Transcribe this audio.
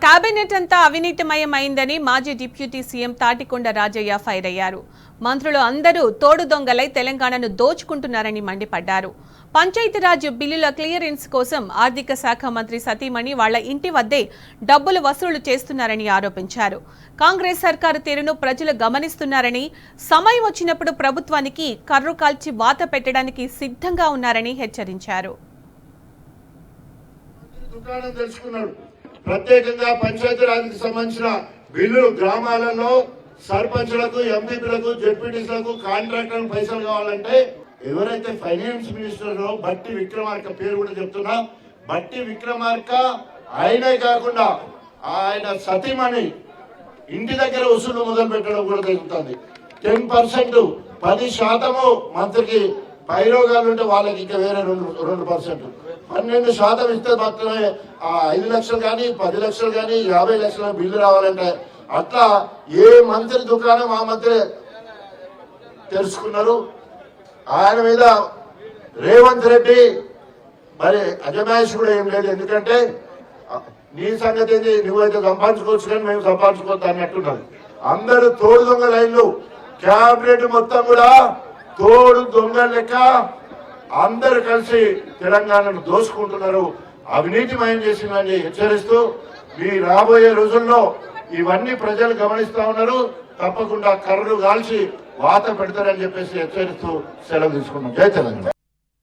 Cabinet అంతా అవినీతిమయమైందని మాజీ deputy CM Tatikonda Rajaiah fire అయ్యారు. మంత్రులు అందరూ తోడు దొంగలై తెలంగాణను దోచుకుంటున్నారని మండిపడ్డారు. పంచాయతీరాజ్ బిల్లుల క్లియరెన్స్ కోసం ఆర్థిక శాఖ మంత్రి సతీమణి వాళ్ల ఇంటి వద్దే డబ్బులు వసూలు చేస్తున్నారని ఆరోపించారు. కాంగ్రెస్ సర్కారు తీరును ప్రజలు గమనిస్తున్నారని, సమయం వచ్చినప్పుడు ప్రభుత్వానికి కర్రు కాల్చి వాత పెట్టడానికి సిద్ధంగా ఉన్నారని హెచ్చరించారు. ప్రత్యేకంగా పంచాయతీరాజ్కి సంబంధించిన బిల్లులు గ్రామాలలో సర్పంచ్లకు, ఎంపీలకు, జెడ్పీటీసీలకు, కాంట్రాక్టర్లకు పైసలు కావాలంటే ఎవరైతే ఫైనాన్స్ మినిస్టర్ బట్టి విక్రమార్క పేరు కూడా చెప్తున్నా, బట్టి విక్రమార్క ఆయనే కాకుండా ఆయన సతీమణి ఇంటి దగ్గర వసూలు మొదలు పెట్టడం కూడా జరుగుతుంది. 10%, 10% మంత్రికి పైరోగాలు ఉంటే వాళ్ళకి ఇంకా వేరే 2%, 12% ఇస్తే మాత్రమే 5 లక్షలు కానీ 10 లక్షలు కానీ 50 లక్షల బిల్లు రావాలంటే అట్లా ఏ మంత్రి దుకాణం ఆ మంత్రి తెలుసుకున్నారు. ఆయన మీద రేవంత్ రెడ్డి మరి అజమాయిషి కూడా ఏం లేదు. ఎందుకంటే నీ సంగతి ఏంది, నువ్వైతే సంపాదించుకోవచ్చు కానీ మేము సంపాదించుకోవద్దు అన్నట్టున్నది. అందరూ తోడు దొంగ లైన్లు, క్యాబినెట్ మొత్తం కూడా తోడు దొంగ లెక్క అందరు కలిసి తెలంగాణను దోచుకుంటున్నారు, అవినీతిమయం చేసిందని హెచ్చరిస్తూ మీ రాబోయే రోజుల్లో ఇవన్నీ ప్రజలు గమనిస్తా ఉన్నారు. తప్పకుండా కర్రలు కాల్చి వాత పెడతారని చెప్పేసి హెచ్చరిస్తూ సెలవు తీసుకున్నాం. జై తెలంగాణ.